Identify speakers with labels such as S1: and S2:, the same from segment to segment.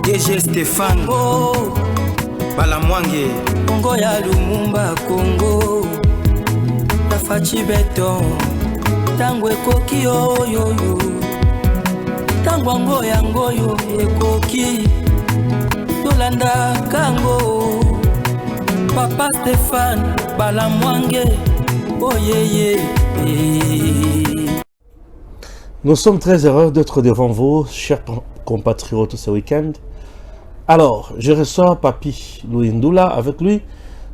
S1: DG Stéphane Balamwange
S2: Congo ya Lumumba Congo Tafachi Beton Tango ekoki oyoyo Tango ngoyo ekoki Tolanda Kango Papa Stéphane Balamwange Oh yeah.
S3: Nous sommes très heureux d'être devant vous, chers compatriotes, ce week-end. Alors, je reçois Papi Luindula. Avec lui,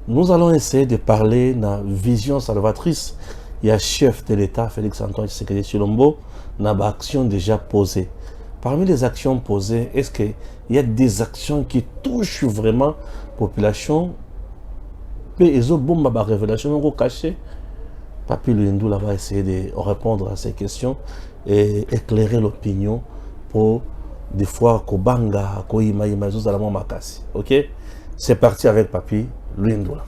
S3: nous allons essayer de parler de la vision salvatrice. Il y a chef de l'État, Félix-Antoine Tshisekedi Tshilombo, n'a pas action déjà posée. Parmi les actions posées, est-ce qu'il y a des actions qui touchent vraiment la population? Mais ils ont bon ma révélation cachée. Papi Luindula va essayer de répondre à ces questions et éclairer l'opinion pour des fois Kobanga, Koima, Zouzalama Makasi. Ok? C'est parti avec Papi Luindula.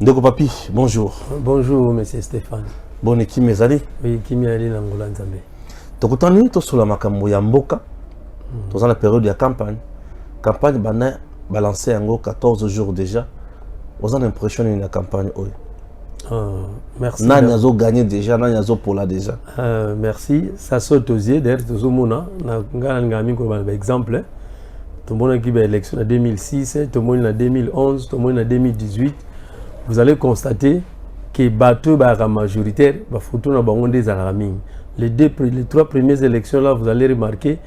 S3: Donc Papi, bonjour.
S4: Bonjour, monsieur Stéphane.
S3: Bon, et qui mes amis?
S4: Oui, qui m'est allé dans l'Angola Nzambe.
S3: Donc, tu as sur la Makambo Yamboka, dans la période de la campagne. La campagne a balancé en 14 jours déjà. Vous avez l'impression de la campagne?
S4: Merci.
S3: Nous gagné déjà, nous avons pour là déjà.
S4: Merci. Ça saute aux yeux. D'ailleurs, tout le monde a un exemple. Tout le monde a eu l'élection en 2006, tout le monde en 2011, tout le monde en 2018. Vous allez constater que bateau majoritaire, photo na des araming. Les 3 premières élections là, vous allez remarquer,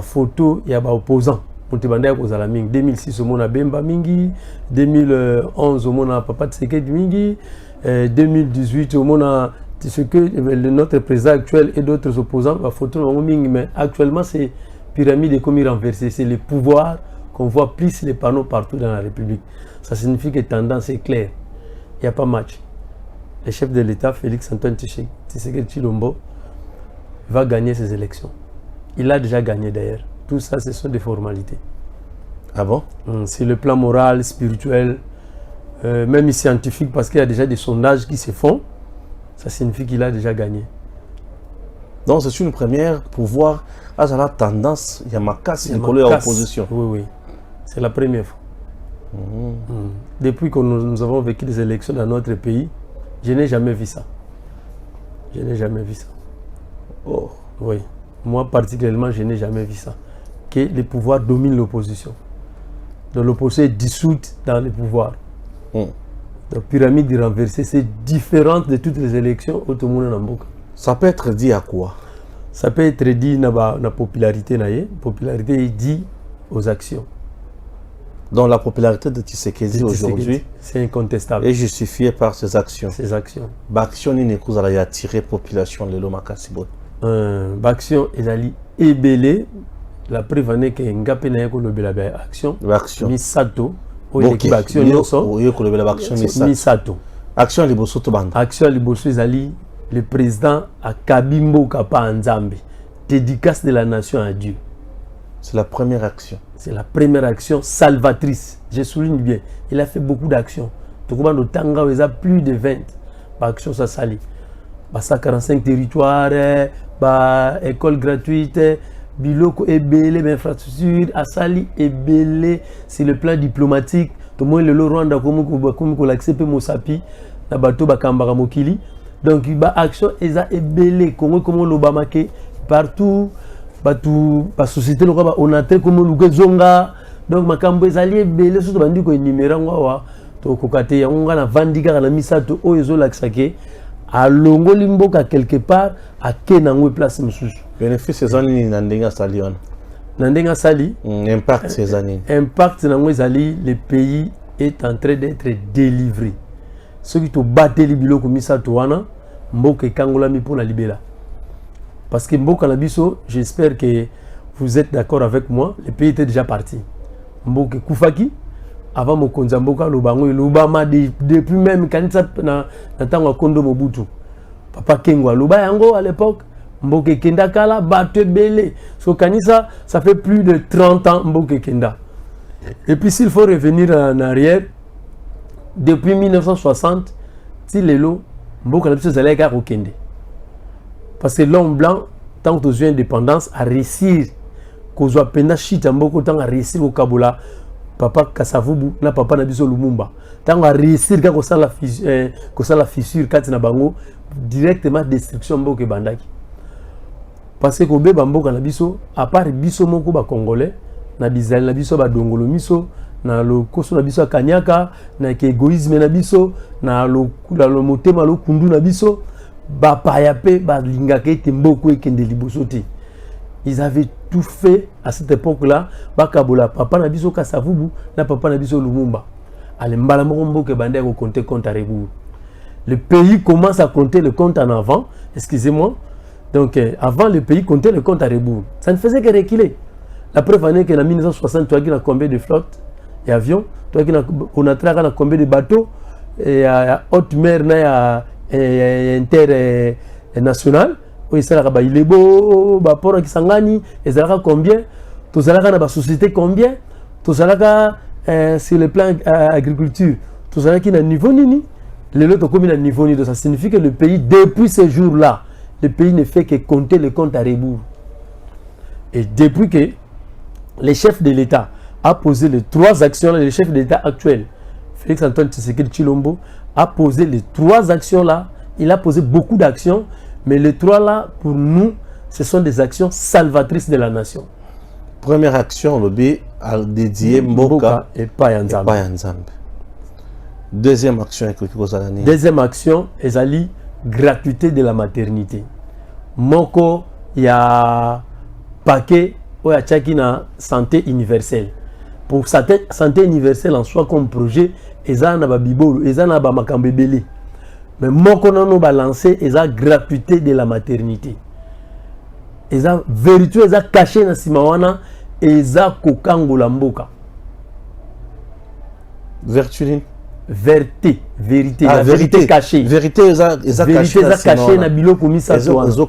S4: photo il y a des opposants. 2006 au monde a Bemba Mingi, 2011 au monde a Papa Tshisekedi Mingi, 2018 au monde a ce que notre président actuel et d'autres opposants photo Mingi, mais actuellement c'est pyramide et comme renversée, c'est le pouvoir qu'on voit plus les panneaux partout dans la République. Ça signifie que la tendance est claire. Il n'y a pas match. Le chef de l'État, Félix-Antoine Tshisekedi Tshilombo, va gagner ces élections. Il a déjà gagné d'ailleurs. Tout ça, ce sont des formalités.
S3: Ah bon?
S4: C'est le plan moral, spirituel, même scientifique, parce qu'il y a déjà des sondages qui se font. Ça signifie qu'il a déjà gagné.
S3: Donc c'est une première pour voir à la tendance, il y a ma casse, il y a une opposition.
S4: Oui. C'est la première fois. Depuis que nous avons vécu des élections dans notre pays, je n'ai jamais vu ça. Je n'ai jamais vu ça.
S3: Oh.
S4: Oui. Moi particulièrement, je n'ai jamais vu ça. Que les pouvoirs dominent l'opposition. Donc l'opposition est dissoute dans les pouvoirs. La pyramide renversée, c'est différent de toutes les élections au monde.
S3: Ça peut être dit à quoi?
S4: Ça peut être dit dans la popularité. La popularité est dit aux actions.
S3: Donc la popularité de Tshisekedi aujourd'hui,
S4: c'est incontestable.
S3: Est justifiée par ses actions.
S4: Ses actions.
S3: L'action n'est pas attirer la population de l'Omakasibo.
S4: L'action est allée ébélée. La preuve est que Ngapé n'a pas action.
S3: L'action.
S4: Misato. Action Misato.
S3: Action liboso to banda.
S4: Action liboso ezali le président a Kabimbo Kapa Nzambe. Dédicace de la nation à Dieu.
S3: C'est la première action.
S4: C'est la première action salvatrice. Je souligne bien. Il a fait beaucoup d'actions. Tout comme dans Tanga, il y a plus de 20 actions ça sali. 45 territoires, école gratuite, biloko ebele, infrastructure, asali ebele, c'est le plan diplomatique. Tout le monde le Rwanda comme l'accepte Mosapi, na bateau bakambara mokili. Donc il y a action eza ebele Congo comme l'Obama qui partout. La société on a très comme le zonga donc makambo ezali ebele surtout bandi ko numéro ngwa to kokate yango na vandika na misato oyezo laksake a longo limboka quelque part à kenangwe place msusu
S3: bénéfice ces années nandenga sali on
S4: nandenga sali
S3: impact ces années
S4: impact nangwe ezali le pays est en train d'être délivré ceux qui to batté biloko misato wana mboka kangola mi pour la libéra. Parce que Mboka Labiso, j'espère que vous êtes d'accord avec moi, le pays était déjà parti. Mboka Koufaki, avant Mokonza Mboka, l'Obama, depuis même quand il a Kondo Mobutu. Papa Kengwa, Yango à l'époque, Mboka Kenda Kala, Bate Bele. So Kanisa, ça fait plus de 30 ans Mboka Kenda. Et puis s'il faut revenir en arrière, depuis 1960, si les lots, Mboka Labiso, c'est les gars au Kende. Parce que l'homme blanc, tant que aux indépendance, a réussi kozwa penda shit mboko tanga réussir ko kabola papa Kasavubu na papa na biso Lumumba tanga réussir ka ko sala fissure kati na bango directement destruction mboko e bandaki parce que ko be mboka na biso à part biso moko ba congolais na bizali na biso ba dongolo miso na lo koso na biso kanyaka na ke égoïsme na biso na lo motema lo kundu na biso ba payape ba lingaka ete mboko ekende liboso te. Ils avaient tout fait à cette époque-là. Bakabola papa na biso Kasavubu na papa na biso Lumumba. Ale mbala moko ke bande ko compter compte à rebours. Le pays commence à compter le compte en avant. Excusez-moi. Donc avant le pays comptait le compte à rebours. Ça ne faisait que reculer. La preuve en est que en 1960 toi qui a combien de flottes et avions, toi qui on a traqué combien de bateaux et à haute mer na international. Il est beau, il Kisangani, il combien, tout ça là dans société combien, tout ça là sur le plan agriculture, tout ça là qui est à niveau nini, les autres communes à niveau nini, ça signifie que le pays depuis ce jour-là, le pays ne fait que compter le compte à rebours. Et depuis que le chef de l'État a posé les 3 actions, le chef de l'État actuel, Félix Antoine Tshisekedi Tshilombo, a posé les 3 actions là, il a posé beaucoup d'actions. Mais les 3 là, pour nous, ce sont des actions salvatrices de la nation.
S3: Première action, lobby a dédié Mboka
S4: et Payanzambe.
S3: Deuxième action,
S4: deuxième action, ezali gratuité de la maternité. Moko ya paquet oya tchaki na santé universelle. Pour santé universelle en soi comme projet, ezana na ba bibolo, ezana ba makambebele. Mais moko nano balancé eza gratuité de la maternité. Eza vérité eza caché na simawana eza kokangola mboka.
S3: Vertu
S4: vérité, la vérité cachée.
S3: Vérité eza
S4: caché na biloko misato wana.
S3: Ezo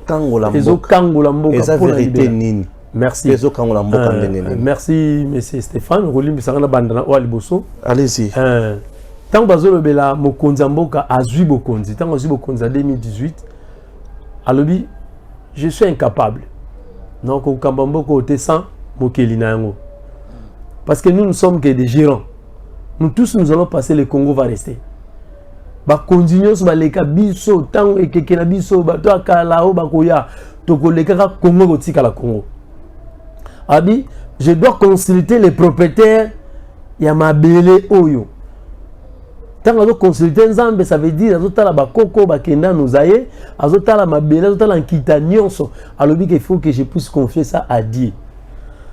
S3: kangola
S4: mboka.
S3: Eza vérité nini?
S4: Merci.
S3: Ezo kangola mboka nini?
S4: Merci monsieur Stéphane, rolimbi sangana bandana o aliboso.
S3: Allez-y.
S4: Tant que bela mokonzi mboka azui bokonzi, tant azui bokonzi en 2018, alobi je suis incapable. Donc au Kambamboko au Tessan, mokeli na yango. Parce que nous ne sommes que des gérants. Nous tous nous allons passer, le Congo va rester. Ba continuons ba leka biso tant et keke na biso ba to akala o ba koya to koleka ka Congo kotika la Congo. Abi, je dois consulter les propriétaires ya mabele oyo. Tant que consulter Nzambe, ça veut dire azotala bakoko bakenda nozaye, azotala mabele, azotala nkita nyonso. Alors qu'il faut que je puisse confier ça à Dieu.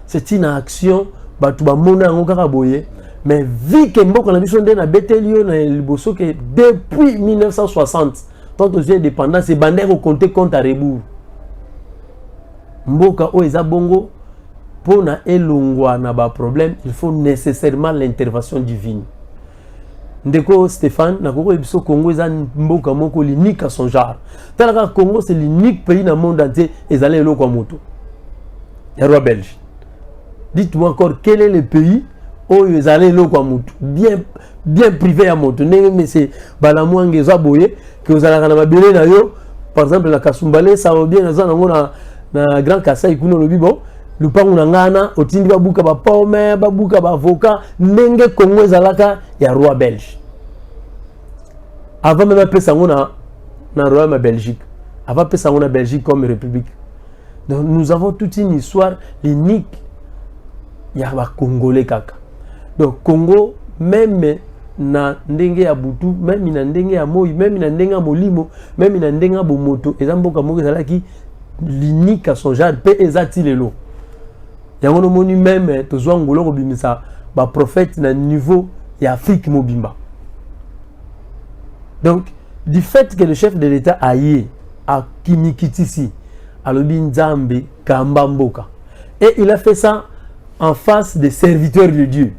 S4: C'est une action batu ba mona ngo kaka boye, mais vu que mboko na biso ndena betelio na liboso que depuis 1960, tant que j'ai indépendance, c'est bandé ko compter compte à rebours. Mboka o eza bongo pour na elongwa na ba problème, il faut nécessairement l'intervention divine. Ndeko Stéphane, na Congo ebiso Congo eza mboka moko l'unique à son genre. Talaka Congo c'est l'unique pays dans le monde entier ezalé eloko moto. Le roi belge. Dites-moi encore quel est le pays où ezalé eloko moto bien privé à moto. Mais c'est balamwange za boye que vous allez na mabele na yo par exemple la Kasumbale ça va bien na Grand Kasai kuno lobi bon lupangu na ngana otindi babuka ba pomme babuka ba avocat ndenge Congo ezalaka ya roi belge avant même appeler ça na royaume Belgique avant appeler ça na Belgique comme république. Donc nous avons toute une histoire unique ya ba congolais kaka. Donc Congo même na ndenge ya butu même na ndenge ya moi même na ndenge ya molimo même na ndenge ya bomoto ezamboka moko ezalaki l'unique à son genre pe ezati lelo. Yango no moni même tozwa ngolo ko bimisa ba prophète na niveau ya Afrique mobimba. Donc du fait que le chef de l'État aille à Kimikitisi à Nzambe Kamba Mboka et il a fait ça en face des serviteurs de Dieu.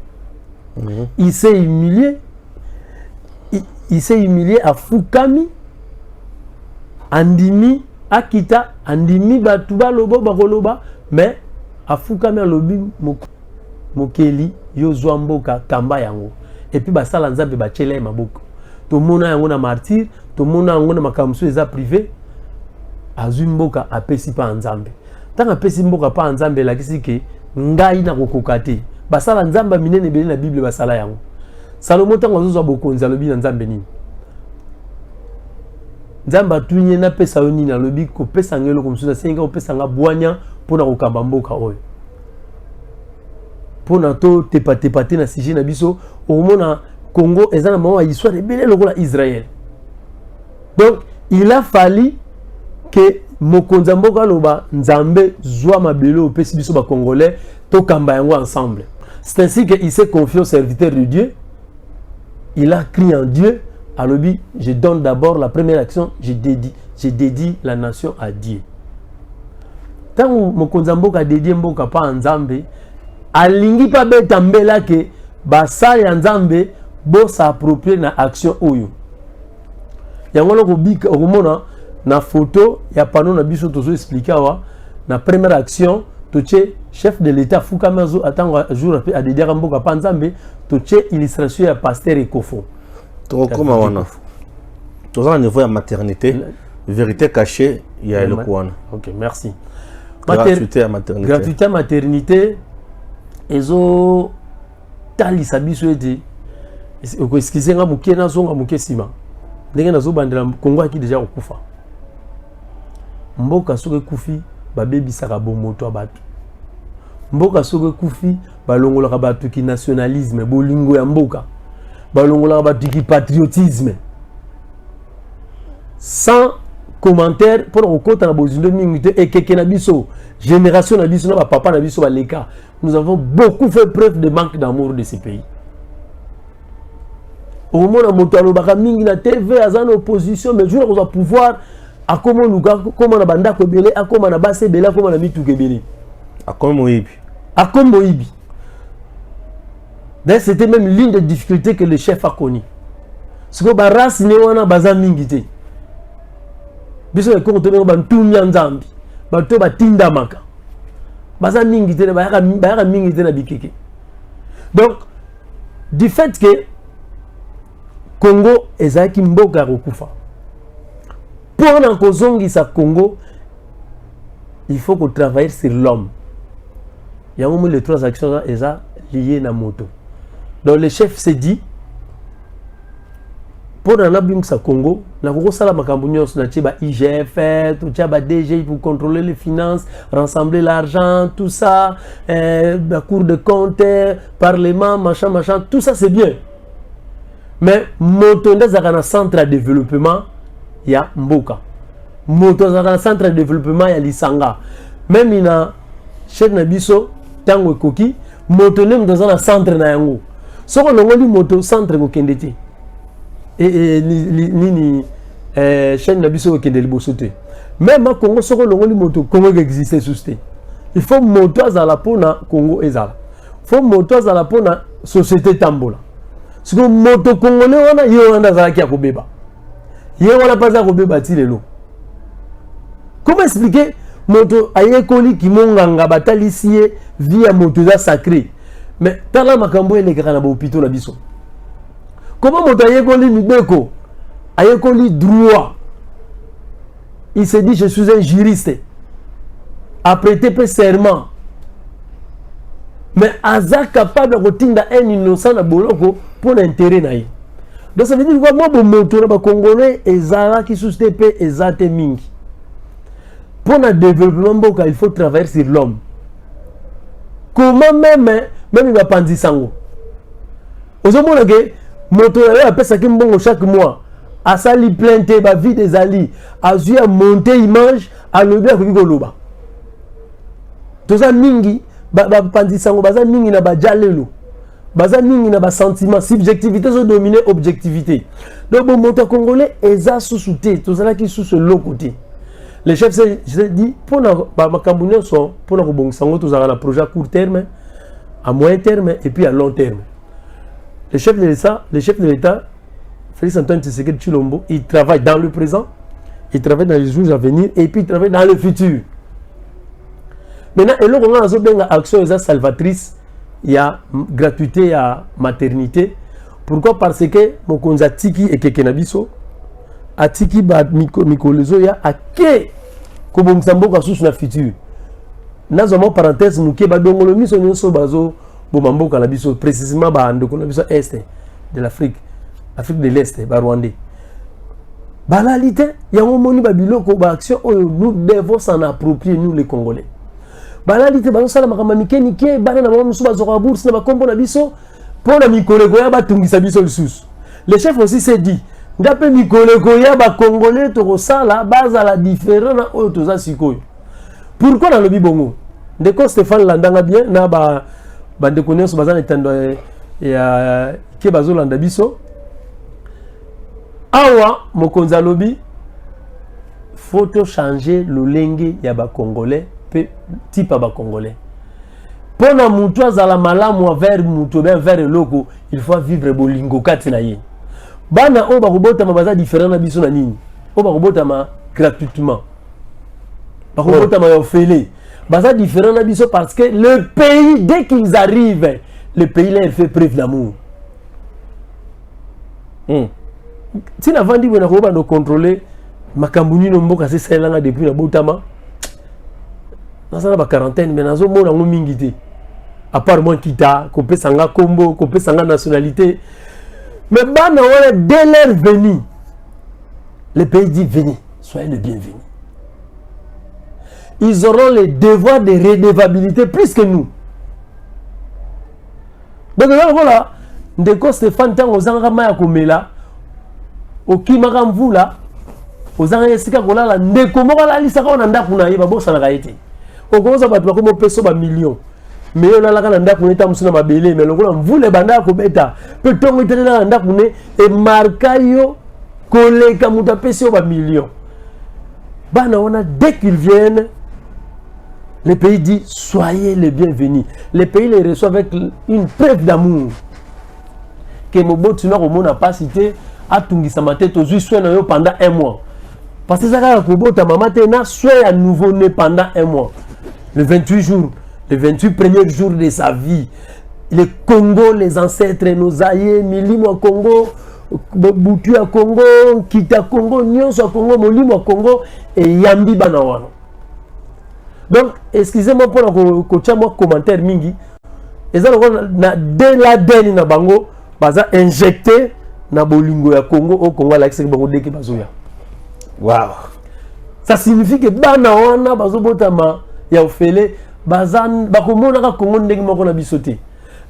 S4: Il s'est humilié. Il s'est humilié à Fukami, Andimi, Akita, Andimi, Batuba, Lobo, Bakoloba, mais à Fukami, Alobi, Mokeli, Yozwa Mboka, Kamba Yango. Et puis, Basala Nzambe, Bachele, Maboko. Tout le monde a un martyr, tout le monde a un makamsu, les a privés. Azumboka, a Pesipa Nzambe. Tant que Pesipa pas Nzambe, la qui ngai na kokokate basala nzamba minene belé na Bible basala yango Salomo tango azoza bokonzi alobi na nzambe nini nzamba tunye na pesa yo nini alobi ko pesa ngelo ko musuza senga ko pesa nga bwanya pona kokamba mboka oyo pona to tepate na sije na biso omona Congo ezana mawa histoire ebele lokola Israël. Donc il a fallu que mokonzi mboka loba nzambe zwa mabele opesi biso ba congolais to kamba yango ensemble. C'est ainsi qu'il s'est confié au serviteur de Dieu. Il a crié en Dieu. Alors, je donne d'abord la première action, je dédie la nation à Dieu. Tant que mokonzi mboka dédié mboka pa nzambe, alingi pa beta mbela ke basali ya nzambe bo s'approprier na action oyo. Yango loko bika okomona na photo ya pano na biso tozo expliquer wa na première action toche chef de l'état Fukamazo attend jour à dédier mboka pa nzambe toche illustration ya pasteur Ekofo.
S3: To koma wana. Toza na niveau ya maternité, vérité cachée ya le kwana.
S4: OK, merci.
S3: Gratuité à maternité.
S4: Gratuité à maternité ezo tali sabiso ete oko excusez nga muke na zonga muke sima ndenge nazo bandela Kongo aki déjà okufa mboka soke kufi babebisaka bomoto abatu mboka soke kufi balongolaka batu ki nationalisme bolingo ya mboka balongolaka batu ki patriotisme sans commentaire pour okota na bozindo mingi et keke na biso génération na biso na papa na biso baleka. Nous avons beaucoup fait preuve de manque d'amour de ces pays. Au moment où on a mingi na TV azana opposition mais jour on va pouvoir à comment nous comment na banda ko belé à comment na basse belé à comment na mitu belé
S3: à comme Moïbi d'ailleurs c'était même l'une des difficultés que le chef a connu parce que ba race ne wana baza mingi te biso ko to ba ntumya nzambi ba to ba tinda maka baza mingi te ba mingi te na bikeke. Donc du fait que Congo ezaki mboka rokufa pour na kozongi sa Congo il faut qu'on travaille sur l'homme. Il y a un moment les trois actions eza liées na moto. Donc le chef s'est dit pour na bimsa Congo na ko sala makambo nyonso na tiba IGF tout tiba DG pour contrôler les finances, rassembler l'argent, tout ça, la cour de compte, parlement, machin, tout ça c'est bien. Mais moto ndazaka na centre de développement ya mboka. Moto ndazaka na centre de développement ya lisanga. Même ina chef na biso tango ekoki moto nem ndazaka na centre na yango. Soko longoli moto centre ko kendete. Nini chaîne na biso okende liboso te même à Congo soko longoli moto Congo existe susté il faut moto azala pona Congo ezala faut moto azala pona société tambola parce que moto congolais wana yo wana azala ki akobeba yo wana pas akobeba ti lelo. Comment expliquer moto ayekoli ki monganga batalisie via moto za sacré mais tala makambo elekaka na ba hôpital na biso. Comment moto ayekoli mibeko ayekoli droit il se dit je suis un juriste apprêté peu serment mais aza capable de tinda un innocent na boloko pour l'intérêt naï. Donc ça veut dire quoi moi bon moto na ba congolais ezala ki susté pe ezate mingi pour le développement mboka il faut travailler sur l'homme. Comment même il va pandi sango ozomona ke moto ya pesa ki mbongo chaque mois asali plainte ba vie des ali azu a monter image alobi akoki koloba toza mingi ba pandisango baza mingi na ba jalelo baza mingi na ba sentiment subjectivité so dominer objectivité. Donc bon moto congolais eza sous-souté tozala ki sous le côté. Le chef s'est dit pour na ba makambo nyonso pour na kobongisango tozala na projet à court terme, à moyen terme et puis à long terme. Le chef de l'État, Félix Antoine Tshisekedi Tshilombo, il travaille dans le présent, il travaille dans les jours à venir et puis il travaille dans le futur. Maintenant, et là, on a une action salvatrice, il y a gratuité, il y a maternité. Pourquoi? Parce que mon konza tiki et kekenabiso, a tiki ba mikolezo ya a ke kobongsambo ka sous na futur.
S4: nazoma parenthèse muke badongolo miso nyonso bazo bomamboka na biso précisément ba ndoko na biso est de l'Afrique, Afrique de l'Est, ba Rwandais. Banalité, yango moni ba biloko ba action nous devons s'en approprier nous les Congolais. Banalité bazo sala makamba mikenike bana na bamusu bazoka bourse na bakombo na biso pona mikoleko ya batungisa biso lisusu. Le chef aussi s'est dit ndape mikoleko ya ba Congolais to sala baza la différent na oyo toza sikoyo. Pourquoi dans le bibongo? Ndeko Stéphane Landanga bien na ba ndeko nyonso baza na tando ya ke bazo landa biso. Awa mokonza lobi faut changer le lenge ya ba Congolais pe type ba Congolais. Pona mutu azala malamu vers mutu ben vers loko, il faut vivre bolingo kati na ye. Bana o ba robota ma baza différent na biso na nini. O ba robota ma gratuitement. Ba robota ma ofele. Baza différent na biso parce que le pays dès qu'ils arrivent, le pays leur fait preuve d'amour. Si la vente on a pas de contrôler makambuni no mboka c'est ça là depuis la botama na ça la quarantaine mais nazo mona ngomingité à part moi kita ko pesanga kombo ko pesanga nationalité mais bana wala dès leur venue le pays dit venez soyez le bienvenu, ils auront le devoir de redevabilité plus que nous. Donc voilà ndeko Stéphane tango zanga maya komela okimaka mvula ozanga esika kolala ndeko moko la lisaka na ndaku na ye babosana kaite okoza bato bakomo peso ba million mais yo lalaka na ndaku ne tamusuna mabele mais lokola mvula banda ko beta pe tongo itelela na ndaku ne e marka yo koleka muta peso ba million bana ona dès qu'ils viennent le pays dit soyez les bienvenus, le pays les reçoit avec une preuve d'amour que Mobutu n'a pas cité à Tungisa Mate aux soins pendant un mois. Parce que ça a Kobota Mamatena soit à nouveau né pendant un mois. Le 28 jours, les 28 premiers jours de sa vie. Le Congo, les ancêtres, nos aïeux, Milimo à Congo, Butu à Congo, Kita Congo, Nyonso à Congo, Molimo à Congo et Yambi Banawano. Donc, excusez-moi pour le commentaire mingi. Et ça, dès la dernière na bango, baza injecté na bolingo ya Congo au Congo la bango deki bazoya.
S3: Wow.
S4: Ça signifie que bana wana bazobotama ya ofele bazan bakomona ka Congo ndeki moko na bisoté.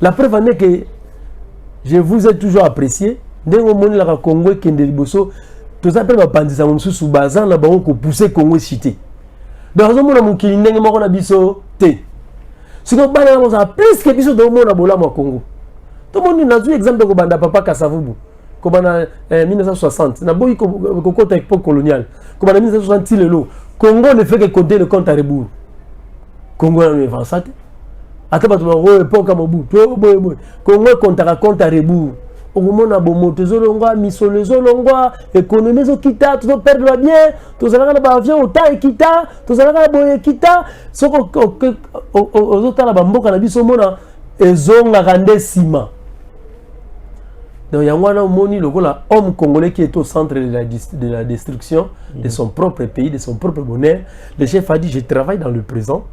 S4: La preuve est que je vous ai toujours apprécié. Ndengo moni la Congo kende liboso, to s'appelle ba pandisa mususu bazan na bango ko pousser Congo cité. Donc on a mon qui ndenge moko na biso te. Si on bana na plus que biso do mona bola mo Congo. Tout le monde a vu exemple de Banda Papa Kassavubu. Comme en 1960, na boyi kokota époque coloniale. Comme en 1960 lelo, Congo ne fait que compter le compte à rebours. Congo na ne va ça. Ataba to ro époque à Mobutu. Congo compte à rebours. Au moment na bomo tezolongwa misolezolongwa économie zo kita to perdre bien, to zalaka na ba avion ota ekita, to zalaka na boye kita, soko ozotala ba mboka na biso mona ezonga kande sima. Donc il y a un homme congolais qui est au centre de la destruction de son propre pays, de son propre bonheur. Le chef a dit, je travaille dans le présent,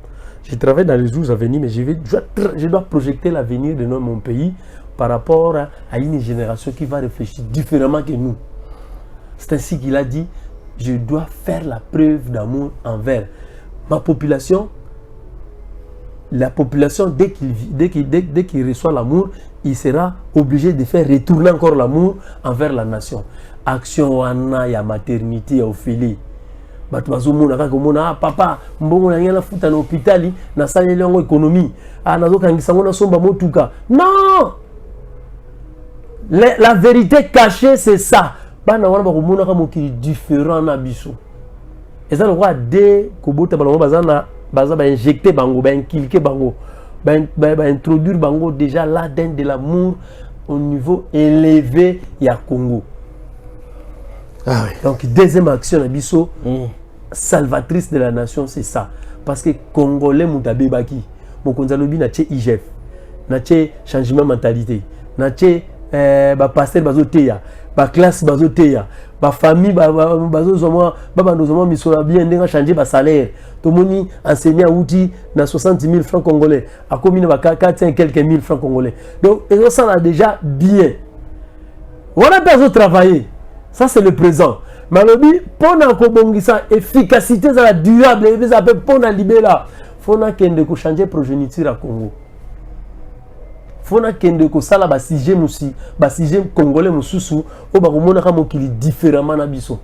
S4: je travaille dans les jours à venir, mais je dois projeter l'avenir de mon pays par rapport à une génération qui va réfléchir différemment que nous. C'est ainsi qu'il a dit, je dois faire la preuve d'amour envers ma population. La population, dès qu'il reçoit l'amour, il sera obligé de faire retourner encore l'amour envers la nation. Action wana ya maternité ya Ophélie. Papa, mbongo na ngana futa na hôpital na sala longo économie. Ah nazo kangisa ngona somba motuka. Non! La vérité cachée c'est ça. Bana wana ba komona ka mokili différent na biso. Et ça le roi de kobota balongo bazana baza ba injecter bango, ba inculquer bango. Introduire bango déjà l'ADN de l'amour au niveau élevé ya Congo.
S3: Ah oui.
S4: Donc deuxième action abisso salvatrice de la nation c'est ça parce que Congolais mutabe baki mokonza lobi na tche IGF na tche changement mentalité na tche pasteur bazoteya classe bazoteya famille bazozoma babandozoma misola bien ndenga changer salaire tomoni enseignant outil na 60 000 francs congolais a commis na 400 quelques mille francs congolais donc ça là déjà bien voilà pas travailler ça c'est le présent malobi pona ko bongisa efficacité za la durable et ça peut pona libéra fona kende ko changer progéniture à Congo fona kende ko sala ba sujet musi ba sujet congolais mususu o ba komona ka mokili différemment na biso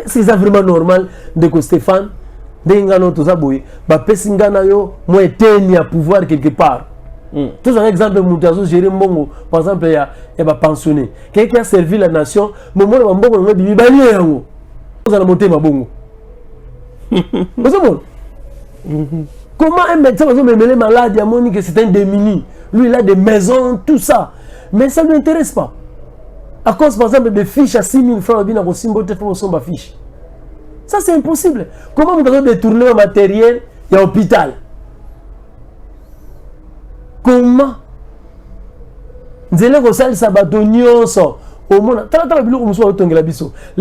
S4: c'est ça vraiment normal de ko Stéphane ndenga no to zaboy ba pesinga na yo mo eteni à pouvoir quelque part. Tout un exemple mutazo gérer mbongo par exemple il y a ba pensionné quelqu'un qui a servi la nation mo mo mbongo ngo bibi bali yango za la monter mabongo. Comment un médecin va me mêler malade il a moni que c'est un démuni. Lui, il a des maisons, tout ça. Mais ça ne l'intéresse pas. À cause, par exemple, de fiches à 6 000 francs, il y a une fiche. Ça, c'est impossible. Comment vous devez détourner le matériel? Il y a un hôpital. Comment? Le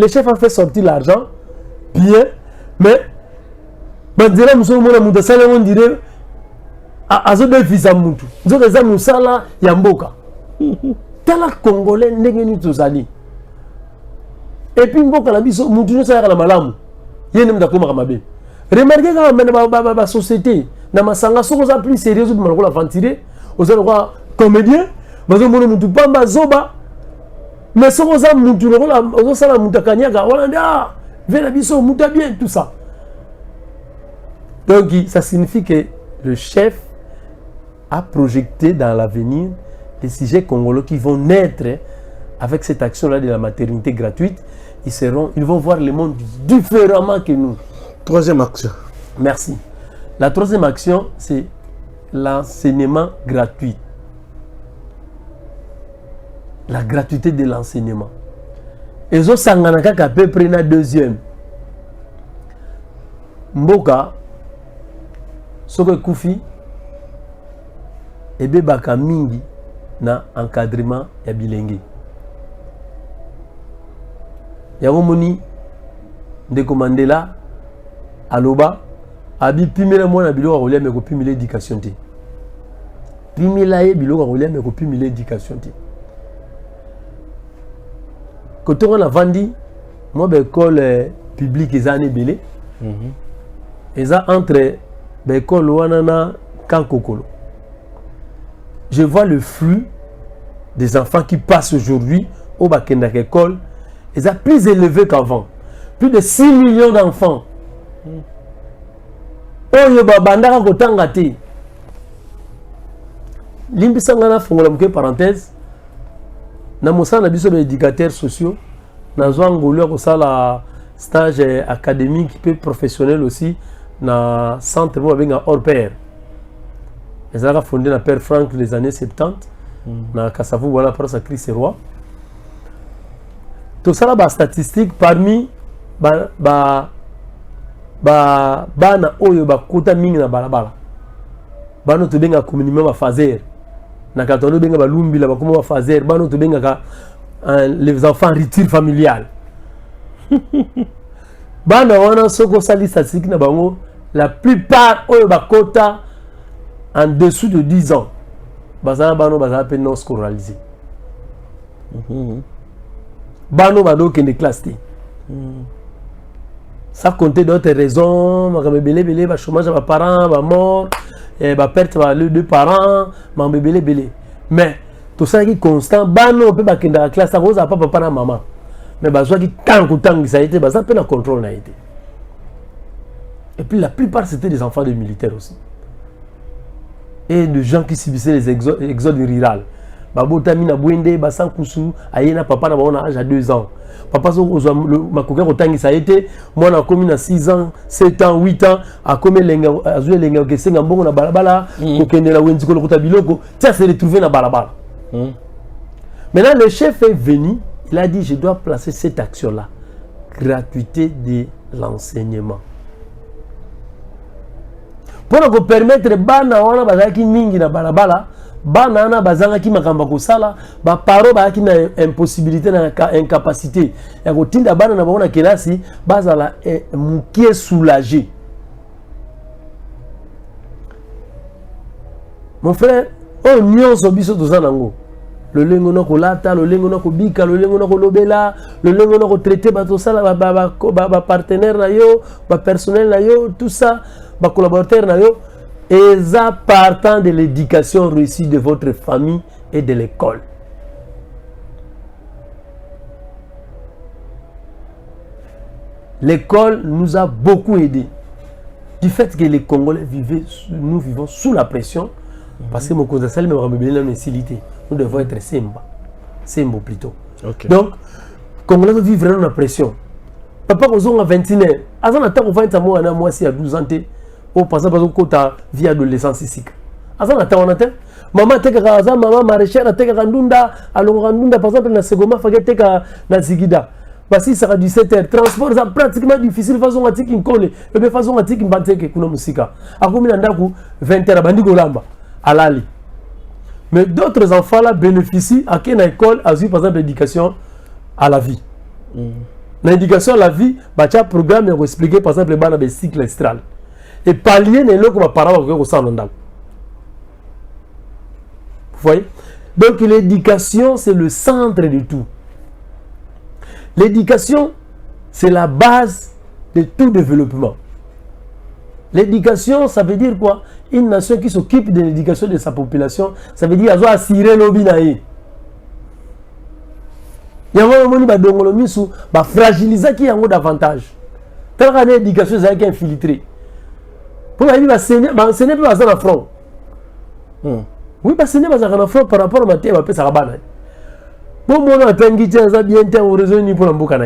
S4: chef a fait sortir l'argent. Bien. Mais, on dirait azobe visa muntu nzoka za musala ya mboka tala congolais ndenge ni tozali et puis mboka la biso muntu nyo sa na malamu yene mtakoma kama be remarquez quand même ba société na masanga soko za plus sérieux du maloko la ventiler ozalo kwa comédien bazo mona muntu pamba zoba mais soko za muntu lokola ozo sala muntu kanyaka wala nda vela biso muta bien tout ça donc ça signifie que le chef a projeté dans l'avenir les sujets congolais qui vont naître avec cette action-là de la maternité gratuite. Ils vont voir le monde différemment que nous.
S3: Troisième action.
S4: Merci. La troisième action, c'est l'enseignement gratuit. La gratuité de l'enseignement. Et ça, c'est à peu près la deuxième. Mboka, Soko Koufi, ebe baka mingi na encadrement ya bilenge. Yango moni ndeko Mandela aloba abi pimela mwana biloko kolia me ko pimela éducation te. Pimela ye biloko kolia me ko pimela éducation te. Quand on a vendu moi école publique ezane belé. Eza entre école wana na Kankokolo. Je vois le flux des enfants qui passent aujourd'hui au Bakenda école. Ils sont plus élevés qu'avant. Plus de 6 millions d'enfants. Oyo babandaka kotanga te. Limbisangana fongola mke parenthèse. Na mosala biso ba éducateurs sociaux. Na zwangolo ko sala stage académique et professionnel aussi na centre mo benga hors pair. Ils ont fondé la Père Franck les années 70. Na Kassavou, voilà, par sa crise roi. Tout ça, la statistique parmi bana oyo bakota mingi na balabala. Bano to benga communément ba fazer. Na katono benga balumbi la bakoma ba fazer. Bano to benga les enfants retire familial. Bana wana soko sali statistique na bango la plupart oyo bakota en dessous de 10 ans, bazana bano bazana pe non scolarisé. Bano bano qui ne classe té. Ça compter d'autres raisons, ma belé ba chômage ba parents, ba mort, ba perte ba les deux parents, ma belé. Mais tout ça qui constant, bano pe ba kenda classe ça cause papa na maman. Mais bazwa qui tant ça a été bazana pe na contrôle na été. Et puis la plupart c'était des enfants de militaires aussi. Et de gens qui subissaient les exodes rurales. Babo Tamina Bwende, Bassan Koussou, Ayena Papa n'a pas âge à 2 ans. Papa ma coquin au ça a été, moi na commune à 6 ans, 7 ans, 8 ans, à comme lenga azue lenga que c'est ngambongo na balabala, kokende la wenzi ko lokota biloko, ça s'est retrouvé na balabala. Maintenant le chef est venu, il a dit je dois placer cette action là, gratuité de l'enseignement. Pour nous permettre bana wana bazaki mingi na balabala banana bazanga ki makamba kosala ba paro ba ki na impossibilité na incapacité ya kotinda banana ba na kelasi bazala mukie soulagé. Mon frère, on nyonso biso tozanango. Le lengo na kolata, le lengo na kobika, le lengo na kolobela, le lengo na traiter ba tosala ba partenaire na yo, ba personnel na yo, tout ça, ba collaborateur na yo. Et ça partant de l'éducation réussie de votre famille et de l'école. L'école nous a beaucoup aidé. Du fait que les Congolais nous vivons sous la pression, parce que mon conseil me ramène la facilité. Nous devons être simbo plutôt. Okay. Donc, les Congolais vivent vraiment la pression. Papa, on a 21 ans. Avant d'attendre, on va être à moi si à 12 ans. Au passage parce que ta vie adolescence ici. Azana ta on attend. Maman teka kaza maman maraîchère teka kandunda alonga ndunda par exemple na segoma fage teka na zigida. Basi ça 17h transport ça pratiquement difficile façon atiki nkole et bien façon atiki mbanteke kuna musika. Akomi na ndaku 20h bandi golamba alali. Mais d'autres enfants là bénéficient à quelle école a eu par exemple l'éducation à la vie. L'éducation à la vie, bah tu as programme pour expliquer par exemple les le cycle astral. Et pallier les lots comme parents qui sont en Vous voyez? Donc l'éducation, c'est le centre de tout. L'éducation, c'est la base de tout développement. L'éducation, ça veut dire quoi? Une nation qui s'occupe de l'éducation de sa population, ça veut dire qu'elle doit assurer l'obinaï. Il y a un moment où il va fragiliser qui a davantage. Tant que l'éducation est infiltrée. Pour enseigner pas dans le front. Oui, enseigner pas dans le front par rapport à ma tête, ça va pas. Bon, moi, on a tengi ça bien au réseau ni pour l'emboucana.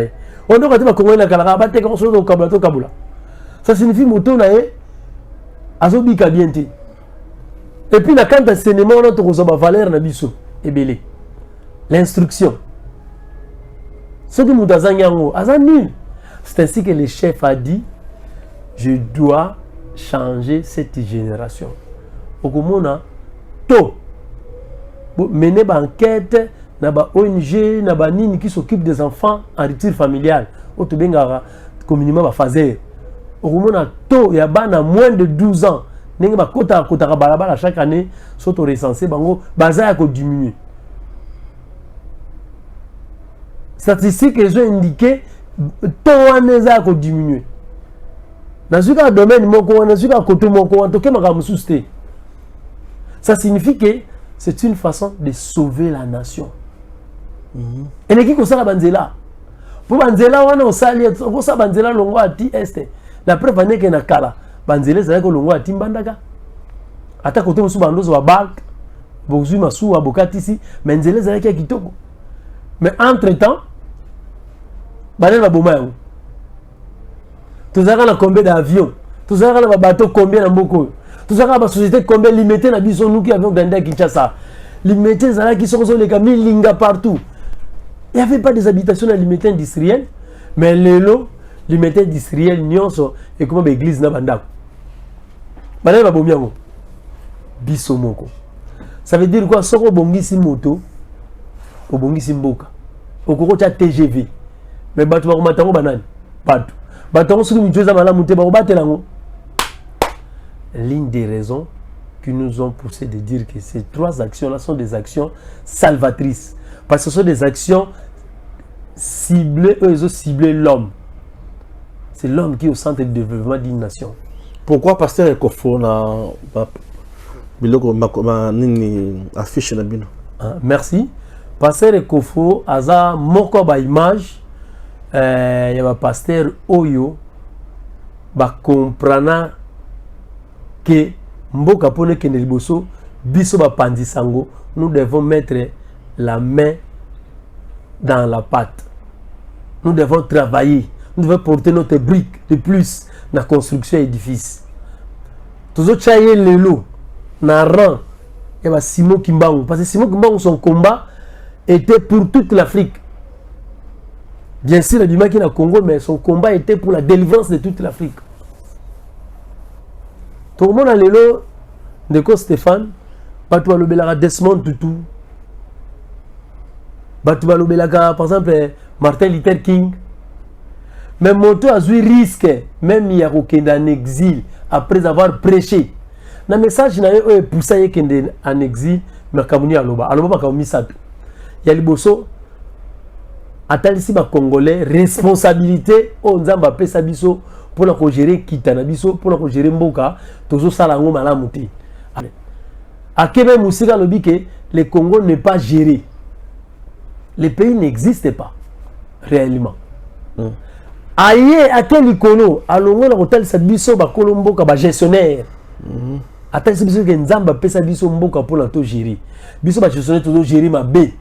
S4: On doit être comme la calara, battre comme ça au Kabula. Ça signifie moto na e azobika bien te. Et puis la quand enseignement on a to ko valeur na biso ebele. L'instruction. Ce que nous avons nul. C'est ainsi que le chef a dit, je dois changer cette génération. Au Komona, to mener une enquête, na ba ONG, na ba nini qui s'occupe des enfants en rupture familiale. Au to benga communément ba fazer. Au Komona to ya bana moins de 12 ans. Nenga ba kota balabala chaque année soto recensé bango baza ko diminuer. Statistiques les ont indiqué taux neza ko diminuer. Dans ce domaine moko na suka koto moko antoke makamususte. Ça signifie que c'est une façon de sauver la nation. Et les qui ko sala banzela. Pour banzela wana osali ko sa banzela longo ati este. La preuve ane que na kala banzela ça ko longo ati mbandaka. Ata kote musu bandozo wa bak bozu masu wa bokatisi menzela za ki kitoko. Mais entre-temps banana bomayo. Tous les combien d'avions, tous les bateaux combien d'amboko, tous les sociétés combien limitées na biso nous qui avions grandi à Kinshasa, limitées là qui sont sur les camions linga partout. Il n'y avait pas des habitations limitées industrielles, mais les lots limités industriels nyonso et comme l'église na bandako. Banana bomiango. Biso moko. Ça veut dire quoi? Soko bongisi moto, obongisi mboka. Okoko cha TGV. Mais batu ba komatango banani. Batu. L'une des raisons qui nous ont poussé de dire que ces trois actions-là sont des actions salvatrices. Parce que ce sont des actions ciblées, eux ils ont ciblé l'homme. C'est l'homme qui est au centre du développement d'une nation.
S3: Pourquoi Pasteur Ekofo na affiche na bino?
S4: Merci. Pasteur Ekofo aza moko ba image. Il y a un pasteur Oyo ba comprendre que mboka pone kende liboso biso ba pandisango, nous devons mettre la main dans la pâte. Nous devons travailler, nous devons porter notre brique de plus dans la construction d'édifices. Tous autres chaye lelo na rang et ba Simon Kimbangu parce que Simon Kimbangu son combat était pour toute l'Afrique. Bien sûr, il y a du Congo, mais son combat était pour la délivrance de toute l'Afrique. Tout le monde a l'élo de Stéphane, bato balobelaka Desmond Tutu, bato balobelaka par exemple Martin Luther King. Mais moto a eu risque même il y a en exil après avoir prêché. Na message na yo poussa kende en exil mais kamuni aloba ba kaumi sato. Ya liboso atalisi ba congolais responsabilité o nzamba pesa biso pour la gérer kitana biso pour la gérer mboka tozo sala ngo malamu te. Akebe musika lobi que le Congo n'est pas géré. Le pays n'existe pas réellement. Aye atel ikono alongo na hotel sabiso ba kolomboka ba gestionnaire. Atel sabiso ke nzamba pesa biso mboka pour la to gérer. Biso ba gestionnaire to gérer ma B.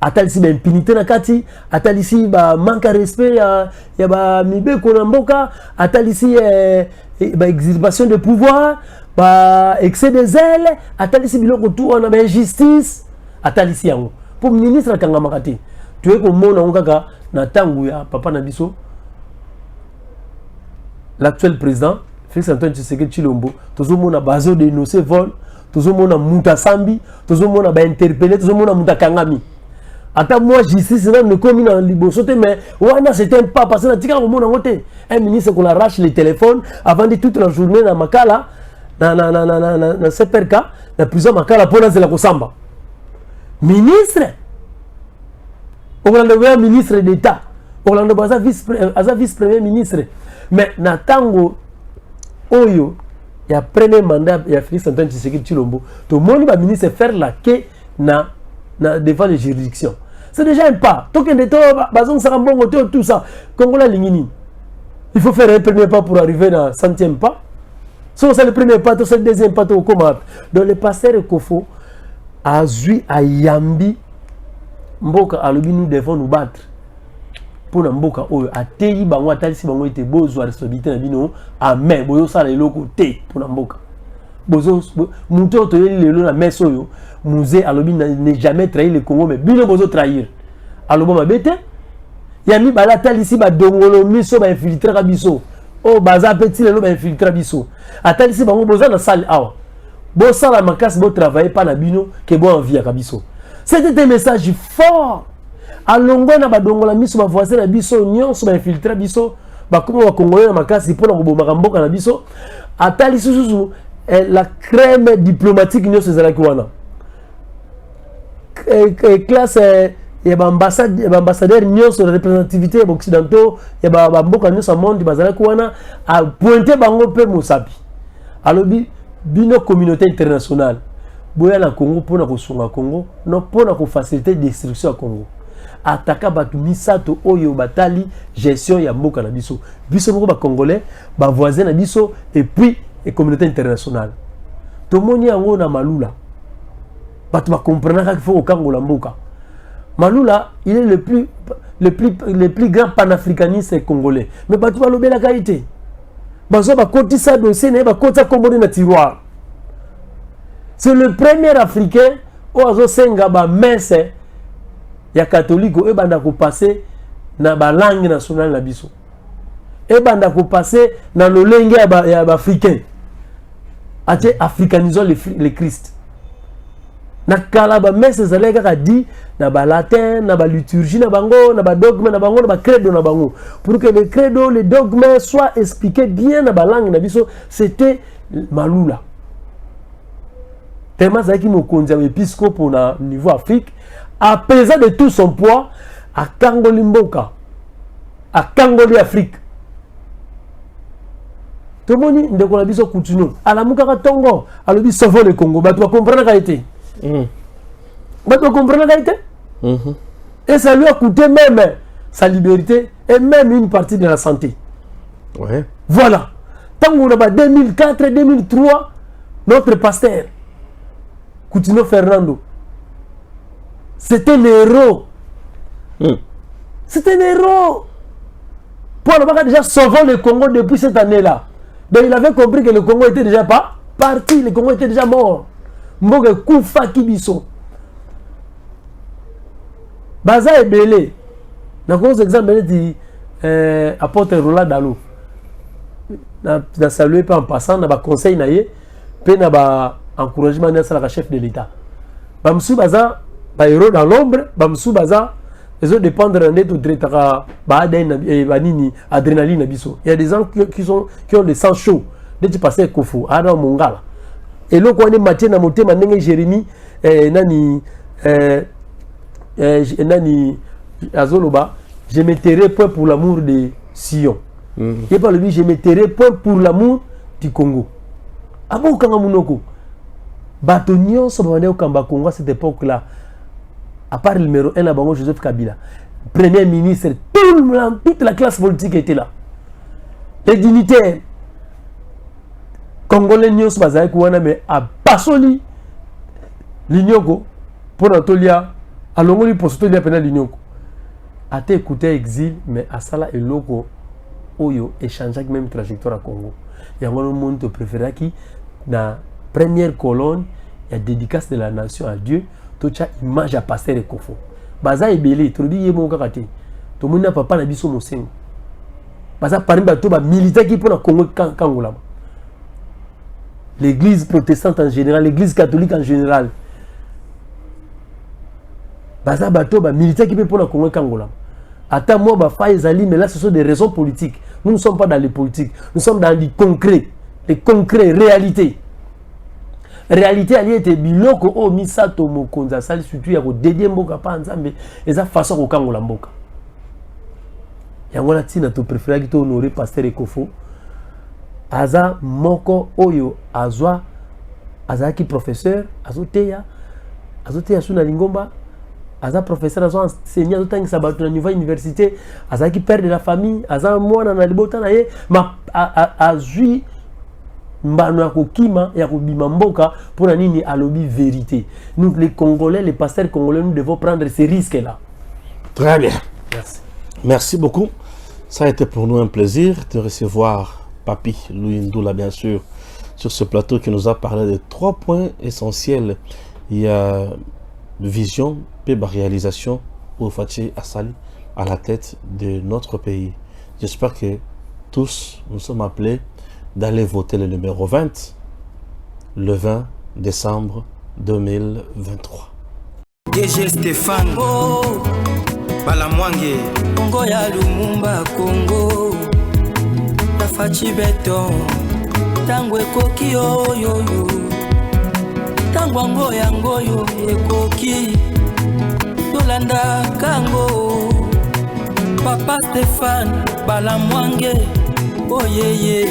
S4: Atel si ba impunité na kati, atel ici ba manque de respect ya ba mibe kona mboka, atel ici ba exhibition de pouvoir, ba excès de zèle, atel ici biloko tout on a ba injustice, atel ici yango. Pour ministre kanga makati. Tu es comme mona ngaka na tangu ya papa na biso l'actuel président Félix Antoine Tshisekedi Tshilombo tozo mona bazo dénoncer vol tozo mona muta sambi tozo mona ba interpeller tozo mona muta kangami ata moi justice na ne komi na liboso te mais wana c'était pas parce que tika ko mona ngote un ministre qu'on arrache les téléphones avant de toute la journée na makala na seperka na prison makala pona zela ko samba ministre Orlando est ministre d'État. Orlando est vice-premier ministre. Mais Natango Oyo, il y a premier mandat, il y a Félix Antoine Tshisekedi Tshilombo. Tout le monde va ministre faire la quai devant les juridictions. C'est déjà un pas. Tout ça. Congola Lingini. Il faut faire un premier pas pour arriver à un centième pas. Si c'est le premier pas, c'est le deuxième pas. Donc le pasteur Kofo a joué à Yambi. Mboka alobi nous devons nous battre pour na mboka oyo ateyi bango atalisi bango ete bozwa responsabilité na bino amen boyo sala eloko te pour na mboka bozo muto to yeli lelo na meso oyo musée alobi ne jamais trahir le Congo mais bino bozo trahir alobo mabete yami bala talisi ba dongolo miso ba infiltrer ka biso o baza petit lelo ba infiltrer biso atalisi bango boza na salle awa bo sala makasi bo travailler pas na bino ke bo envie ka biso. C'était un message fort. Alongo na badongola miso ba voisin na biso nyonso ba infiltrer biso ba komo ba congolais na makasi pona ko bomaka mboka na biso atali susu la crème diplomatique nyonso ezalaki wana classe ya ba ambassadeur nyonso de représentativité ya occidentaux ya ba mboka nyonso monde bazalaki wana a pointer bango pe mosapi alobi bino communauté internationale boya na Congo pona ko sunga Congo no pona ko faciliter destruction à Congo ataka batu misato oyo batali gestion ya mboka na biso biso moko ba congolais ba voisins na biso et puis et communauté internationale to moni yango na Malula batu ba comprendre qu'il faut okangola mboka Malula il est le plus grand panafricaniste congolais mais batu ba lobela kaité bazo ba kotisa dossier na ba kotisa komboni na tiroir. C'est le premier Africain où azo senga ba messe ya catholique e banda ko passer na ba langue nationale na biso. E banda ko passer na lolenge ya ba africain. Ate africanisons le Christ. Na kala ba messe zalega ka di na ba latin, na ba liturgie na bango, na ba dogme na bango, na ba credo na bango. Pour que le credo, le dogme soit expliqué bien na ba langue na biso, c'était Malula. Tellement ça qui me conduit à l'épiscope au niveau Afrique, à pesar de tout son poids, à Kangoli Mboka, à Kangoli Afrique. Tout le monde de la biso continue. À la Moukara Tongo, à l'obis sauvons le Congo, tu vas comprendre la qualité. Tu vas comprendre la qualité. Et ça lui a coûté même sa liberté et même une partie de la santé.
S3: Ouais.
S4: Voilà. Tant qu'on a 2004-2003, notre pasteur, Coutinho Fernando, c'était un héros. C'était un héros. Pour avoir déjà sauvé le Congo depuis cette année-là. Donc il avait compris que le Congo était déjà pas parti, le Congo était déjà mort. Mboge Koufa Kibiso. Baza et Belé. Dans le exemple, dit apôtre Roland Dalo. Na salué pas en passant, na ba conseil naie, pe na ba encouragement à la chef de l'État. Bamsou baza ba héros dans l'ombre, Bamsou baza ils ont dépendre de tout adrénaline abisso. Il y a des gens qui ont le sang chaud. Dès que tu passes Kofo, Adam Mongala. Et là quand on est matin na moté manenge Jérémie nani Azoloba, je me tairai point pour l'amour de Sion. Et par lui, je me tairai point pour l'amour du Congo. Ah bon, quand on Batonion, ce moment au Congo à cette époque-là, à part le numéro 1, là, Joseph Kabila, Premier ministre, tout le monde, toute la classe politique était là. Les dignitaires congolais, mais à Passoli, l'Ignoko, pour Antolia, à Longoli, pour soutenir l'Ignoko. A te écouté exil, mais à Sala et Loko, Oyo, échangeait même trajectoire à Congo. Il y a un monde qui préfère qui, dans première colonne, il y a dédicace de la nation à Dieu, toute chaque image à passer les Kofo. Baza est belé, tu dis, il y a mon karaté. Tout le monde n'a pas n'abisso mon sein. Baza parmi les militaires qui pour le Congo Kangola. L'église protestante en général, l'église catholique en général. Baza bateau, militaire qui peut pour le Congo Kangola. Attends, moi, mais là, ce sont des raisons politiques. Nous ne sommes pas dans les politiques. Nous sommes dans les concrets, réalités. Réalité, elle était biloko o misato mokonza sali surtout ya ko dédier mboka pa nzambe eza façon ko kangola mboka. Yango la tina to préféré to honorer pasteur Ekofo. Aza moko oyo azwa azaki professeur azoteya suna lingomba. Aza professeur azo enseigner azotangisa bato na niveau université azaki père de la famille aza mwana na libota na ye ma azui mbano ya kokima ya kobima mboka pour na nini alobi vérité. Nous les Congolais, les pasteurs congolais, nous devons prendre ces risques là.
S3: Très bien.
S4: Merci.
S3: Merci beaucoup. Ça a été pour nous un plaisir de recevoir Papi Louis Ndoula, bien sûr, sur ce plateau qui nous a parlé de 3 points essentiels. Il y a vision, puis réalisation pour Fatih Assali à la tête de notre pays. J'espère que tous nous sommes appelés d'aller voter le numéro 20 le 20 décembre 2023.
S2: DG Stéphane Balamwange Congo ya Lumumba Congo Tafachi Beton Tango ekoki oyo Tango ngoyo ekoki Tolanda Kango Papa Stéphane Balamwange oh yeah yeah